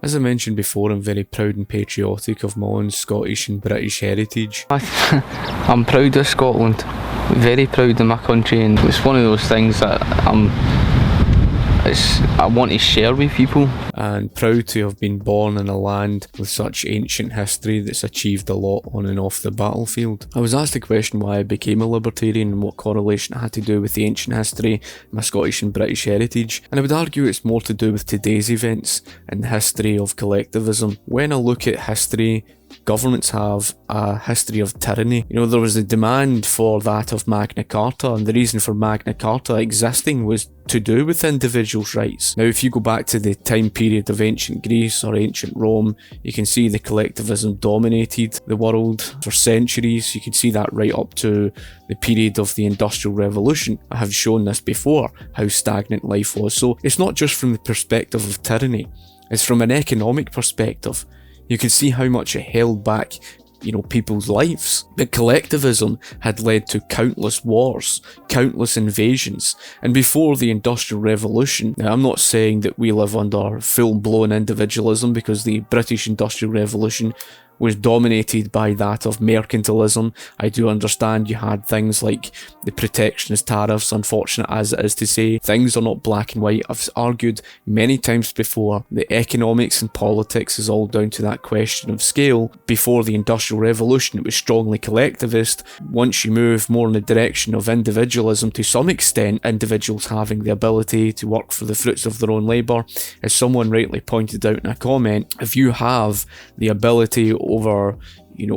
As I mentioned before, I'm very proud and patriotic of my own Scottish and British heritage. I'm proud of Scotland, very proud of my country, and it's one of those things that I want to share with people. And proud to have been born in a land with such ancient history that's achieved a lot on and off the battlefield. I was asked the question why I became a libertarian and what correlation it had to do with the ancient history, my Scottish and British heritage, and I would argue it's more to do with today's events and the history of collectivism. When I look at history, governments have a history of tyranny. You know, there was a demand for that of Magna Carta, and the reason for Magna Carta existing was to do with individuals' rights. Now, if you go back to the time period of ancient Greece or ancient Rome, you can see the collectivism dominated the world for centuries. You can see that right up to the period of the Industrial Revolution. I have shown this before, how stagnant life was. So it's not just from the perspective of tyranny, it's from an economic perspective. You can see how much it held back, people's lives. But collectivism had led to countless wars, countless invasions, and before the Industrial Revolution, now I'm not saying that we live under full-blown individualism, because the British Industrial Revolution was dominated by that of mercantilism. I do understand you had things like the protectionist tariffs, unfortunate as it is to say. Things are not black and white. I've argued many times before that economics and politics is all down to that question of scale. Before the Industrial Revolution, it was strongly collectivist. Once you move more in the direction of individualism, to some extent, individuals having the ability to work for the fruits of their own labour. As someone rightly pointed out in a comment, if you have the ability over,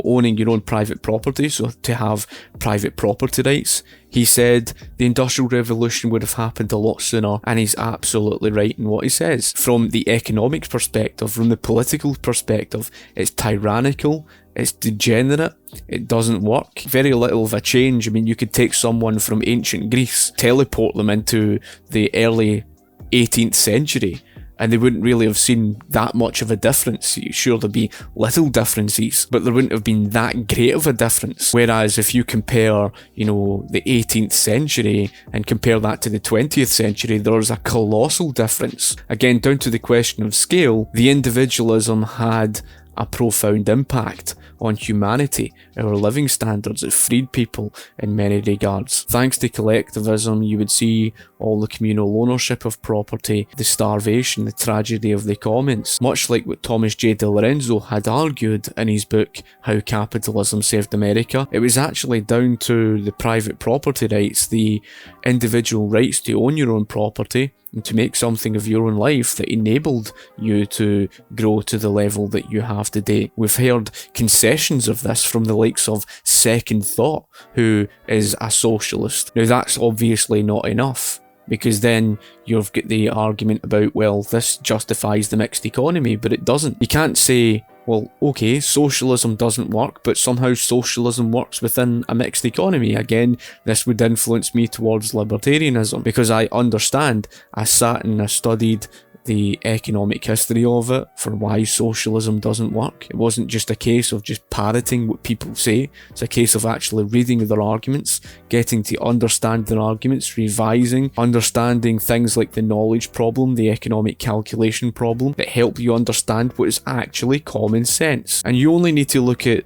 owning your own private property, so to have private property rights, he said the Industrial Revolution would have happened a lot sooner, and he's absolutely right in what he says. From the economic perspective, from the political perspective, it's tyrannical, it's degenerate, it doesn't work. Very little of a change. I mean, you could take someone from ancient Greece, teleport them into the early 18th century, and they wouldn't really have seen that much of a difference. Sure, there'd be little differences, but there wouldn't have been that great of a difference. Whereas if you compare, the 18th century and compare that to the 20th century, there's a colossal difference. Again, down to the question of scale, the individualism had a profound impact on humanity, our living standards. It freed people in many regards. Thanks to collectivism, you would see all the communal ownership of property, the starvation, the tragedy of the commons. Much like what Thomas J. DiLorenzo had argued in his book, How Capitalism Saved America, it was actually down to the private property rights, the individual rights to own your own property, and to make something of your own life that enabled you to grow to the level that you have today. We've heard concessions of this from the likes of Second Thought, who is a socialist. Now that's obviously not enough, because then you've got the argument about, well, this justifies the mixed economy, but it doesn't. You can't say, well, okay, socialism doesn't work, but somehow socialism works within a mixed economy. Again, this would influence me towards libertarianism, because I understand, I sat and I studied the economic history of it for why socialism doesn't work. It wasn't just a case of just parroting what people say. It's a case of actually reading their arguments, getting to understand their arguments, revising, understanding things like the knowledge problem, the economic calculation problem, that help you understand what is actually common sense. And you only need to look at,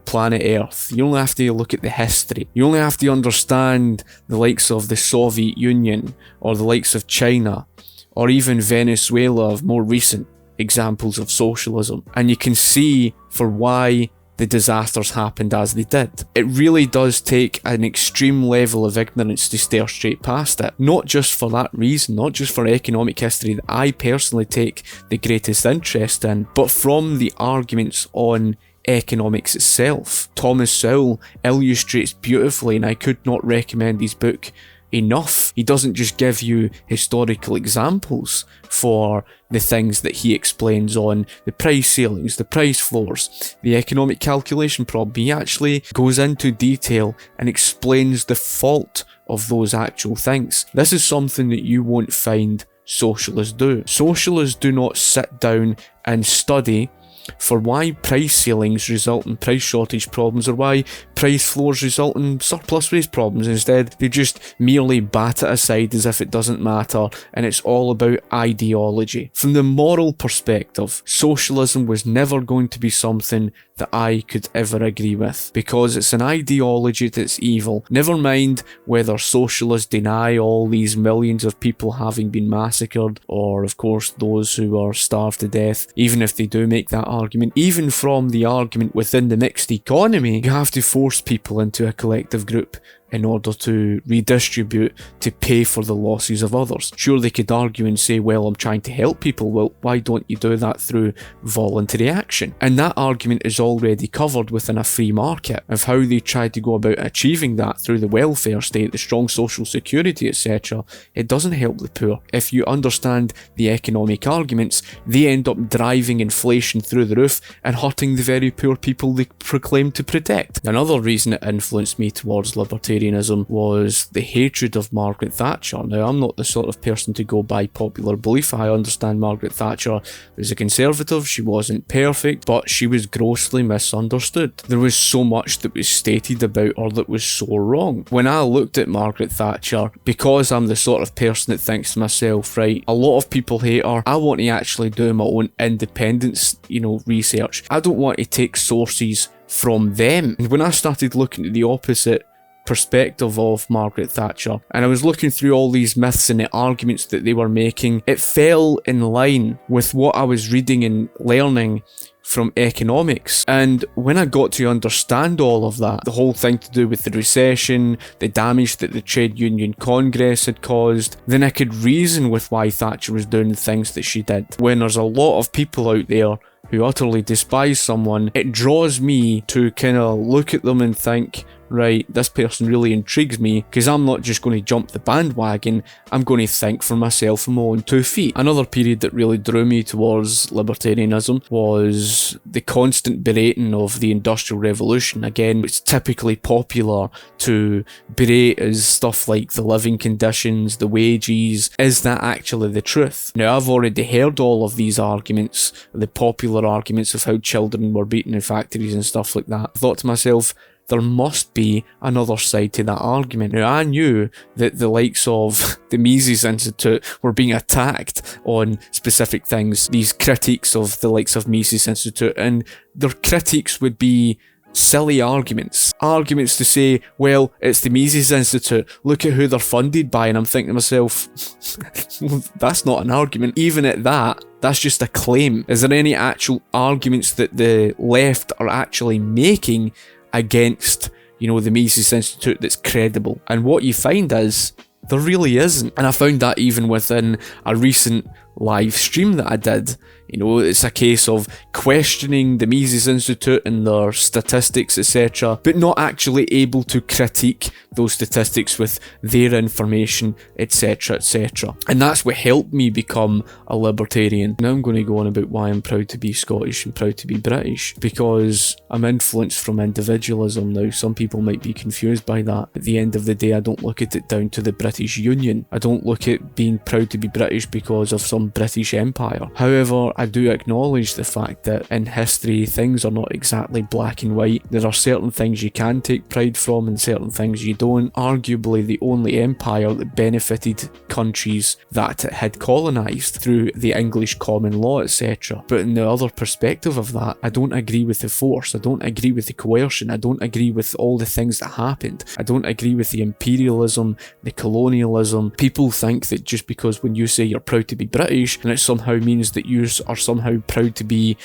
planet Earth. You only have to look at the history. You only have to understand the likes of the Soviet Union or the likes of China, or even Venezuela, of more recent examples of socialism. And you can see for why the disasters happened as they did. It really does take an extreme level of ignorance to stare straight past it. Not just for that reason, not just for economic history that I personally take the greatest interest in, but from the arguments on economics itself. Thomas Sowell illustrates beautifully, and I could not recommend his book enough. He doesn't just give you historical examples for the things that he explains on the price ceilings, the price floors, the economic calculation problem. He actually goes into detail and explains the fault of those actual things. This is something that you won't find socialists do. Socialists do not sit down and study for why price ceilings result in price shortage problems, or why price floors result in surplus waste problems. Instead, they just merely bat it aside as if it doesn't matter, and it's all about ideology. From the moral perspective, socialism was never going to be something that I could ever agree with, because it's an ideology that's evil. Never mind whether socialists deny all these millions of people having been massacred, or of course those who are starved to death. Even if they do make that argument, even from the argument within the mixed economy, you have to force people into a collective group in order to redistribute, to pay for the losses of others. Sure, they could argue and say, well, I'm trying to help people. Well, why don't you do that through voluntary action? And that argument is already covered within a free market of how they try to go about achieving that through the welfare state, the strong social security, etc. It doesn't help the poor. If you understand the economic arguments, they end up driving inflation through the roof and hurting the very poor people they proclaim to protect. Another reason it influenced me towards libertarianism was the hatred of Margaret Thatcher. Now, I'm not the sort of person to go by popular belief. I understand Margaret Thatcher was a conservative. She wasn't perfect, but she was grossly misunderstood. There was so much that was stated about her that was so wrong. When I looked at Margaret Thatcher, because I'm the sort of person that thinks to myself, right, a lot of people hate her. I want to actually do my own independence, research. I don't want to take sources from them. And when I started looking at the opposite perspective of Margaret Thatcher, and I was looking through all these myths and the arguments that they were making, it fell in line with what I was reading and learning from economics. And when I got to understand all of that, the whole thing to do with the recession, the damage that the Trade Union Congress had caused, then I could reason with why Thatcher was doing the things that she did. When there's a lot of people out there who utterly despise someone, it draws me to kind of look at them and think, right, this person really intrigues me, because I'm not just going to jump the bandwagon, I'm going to think for myself from my own 2 feet. Another period that really drew me towards libertarianism was the constant berating of the Industrial Revolution. Again, it's typically popular to berate as stuff like the living conditions, the wages. Is that actually the truth? Now, I've already heard all of these arguments, the popular arguments of how children were beaten in factories and stuff like that. I thought to myself, there must be another side to that argument. Now, I knew that the likes of the Mises Institute were being attacked on specific things, these critiques of the likes of Mises Institute, and their critiques would be silly arguments to say, well, it's the Mises Institute, look at who they're funded by, and I'm thinking to myself, that's not an argument. Even at that, that's just a claim. Is there any actual arguments that the left are actually making against, the Mises Institute that's credible? And what you find is, there really isn't. And I found that even within a recent live stream that I did. It's a case of questioning the Mises Institute and their statistics, etc., but not actually able to critique those statistics with their information, etc., etc. And that's what helped me become a libertarian. Now I'm going to go on about why I'm proud to be Scottish and proud to be British, because I'm influenced from individualism. Now, some people might be confused by that. At the end of the day, I don't look at it down to the British Union. I don't look at being proud to be British because of some British Empire. However, I do acknowledge the fact that in history things are not exactly black and white. There are certain things you can take pride from and certain things you don't. Arguably the only empire that benefited countries that it had colonised through the English common law, etc. But in the other perspective of that, I don't agree with the force, I don't agree with the coercion, I don't agree with all the things that happened, I don't agree with the imperialism, the colonialism. People think that just because when you say you're proud to be British, and it somehow means that you are somehow proud to be,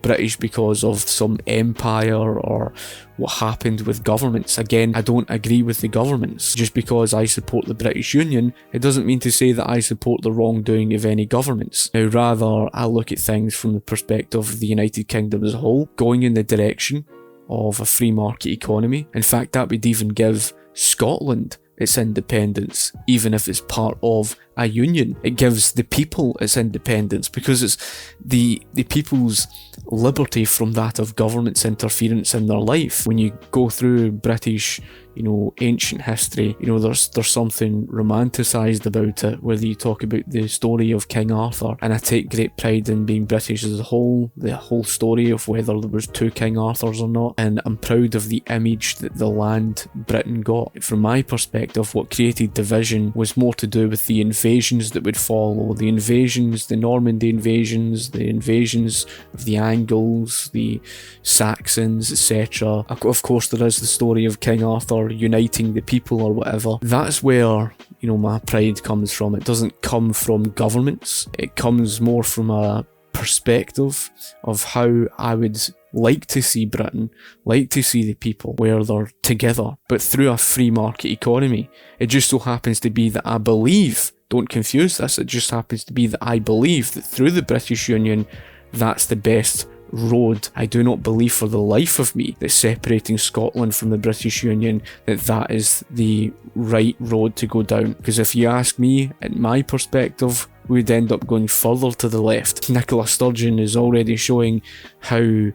British because of some empire or what happened with governments. Again, I don't agree with the governments. Just because I support the British Union, it doesn't mean to say that I support the wrongdoing of any governments. Now, rather, I look at things from the perspective of the United Kingdom as a whole, going in the direction of a free market economy. In fact, that would even give Scotland its independence, even if it's part of a union. It gives the people its independence because it's the people's liberty from that of government's interference in their life. When you go through British ancient history, there's something romanticised about it, whether you talk about the story of King Arthur, and I take great pride in being British as a whole, the whole story of whether there was two King Arthurs or not, and I'm proud of the image that the land Britain got. From my perspective, what created division was more to do with the invasions that would follow, the Normandy invasions, the invasions of the Angles, the Saxons, etc. Of course, there is the story of King Arthur uniting the people or whatever. That's where my pride comes from. It doesn't come from governments. It comes more from a perspective of how I would like to see Britain, like to see the people where they're together, but through a free market economy. It just so happens to be that I believe, don't confuse this, it just happens to be that I believe that through the British Union, that's the best road. I do not believe for the life of me that separating Scotland from the British Union, that is the right road to go down. Because if you ask me, in my perspective, we'd end up going further to the left. Nicola Sturgeon is already showing how,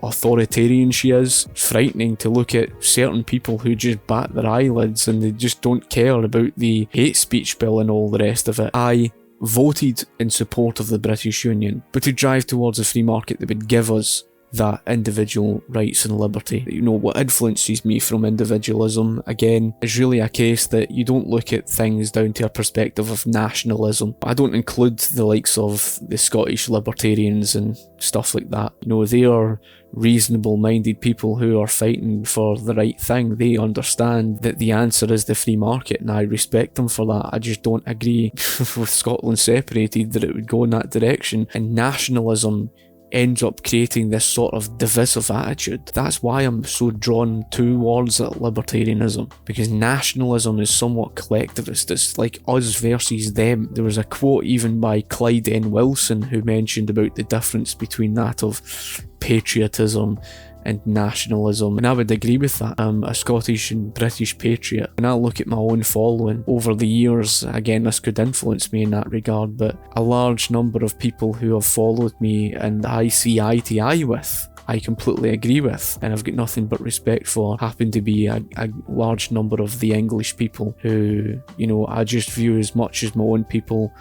authoritarian she is. It's frightening to look at certain people who just bat their eyelids and they just don't care about the hate speech bill and all the rest of it. I voted in support of the British Union, but to drive towards a free market that would give us that individual rights and liberty. What influences me from individualism, again, is really a case that you don't look at things down to a perspective of nationalism. I don't include the likes of the Scottish Libertarians and stuff like that. They are reasonable-minded people who are fighting for the right thing. They understand that the answer is the free market, and I respect them for that. I just don't agree with Scotland separated that it would go in that direction, and nationalism ends up creating this sort of divisive attitude. That's why I'm so drawn towards libertarianism, because nationalism is somewhat collectivist. It's like us versus them. There was a quote even by Clyde N. Wilson who mentioned about the difference between that of patriotism and nationalism, and I would agree with that. I'm a Scottish and British patriot, and I look at my own following over the years. Again, this could influence me in that regard, but a large number of people who have followed me and I see eye to eye with, I completely agree with, and I've got nothing but respect for, happen to be a large number of the English people who, I just view as much as my own people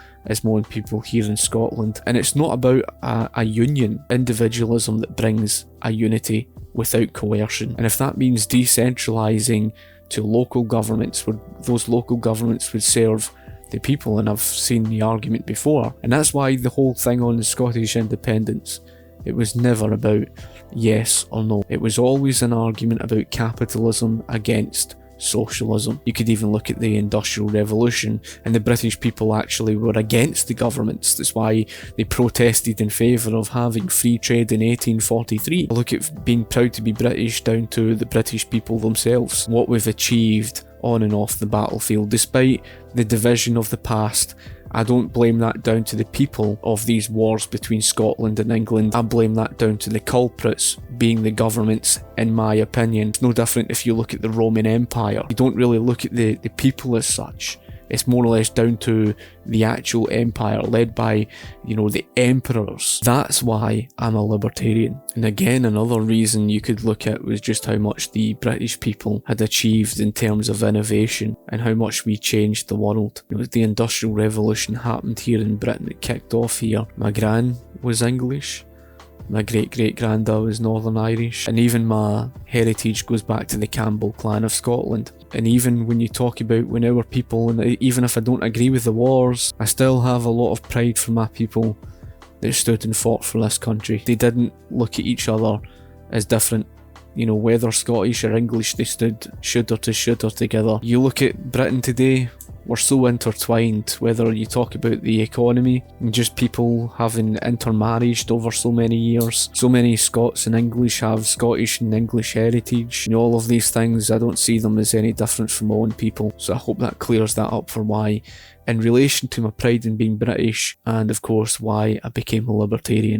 here in Scotland. And it's not about a union, individualism that brings a unity without coercion. And if that means decentralising to local governments, where those local governments would serve the people, and I've seen the argument before, and that's why the whole thing on the Scottish independence, it was never about yes or no. It was always an argument about capitalism against socialism. You could even look at the Industrial Revolution, and the British people actually were against the governments. That's why they protested in favour of having free trade in 1843. Look at being proud to be British down to the British people themselves, what we've achieved on and off the battlefield. Despite the division of the past, I don't blame that down to the people of these wars between Scotland and England. I blame that down to the culprits being the governments, in my opinion. It's no different if you look at the Roman Empire. You don't really look at the people as such. It's more or less down to the actual empire led by, the emperors. That's why I'm a libertarian. And again, another reason you could look at was just how much the British people had achieved in terms of innovation and how much we changed the world. The Industrial Revolution happened here in Britain. It kicked off here. My gran was English. My great-great-granda was Northern Irish, and even my heritage goes back to the Campbell clan of Scotland. And even when you talk about when our people, and even if I don't agree with the wars, I still have a lot of pride for my people that stood and fought for this country. They didn't look at each other as different. Whether Scottish or English, they stood shoulder to shoulder together. You look at Britain today, we're so intertwined, whether you talk about the economy and just people having intermarried over so many years. So many Scots and English have Scottish and English heritage. All of these things, I don't see them as any different from my own people. So I hope that clears that up for why, in relation to my pride in being British, and of course why I became a libertarian.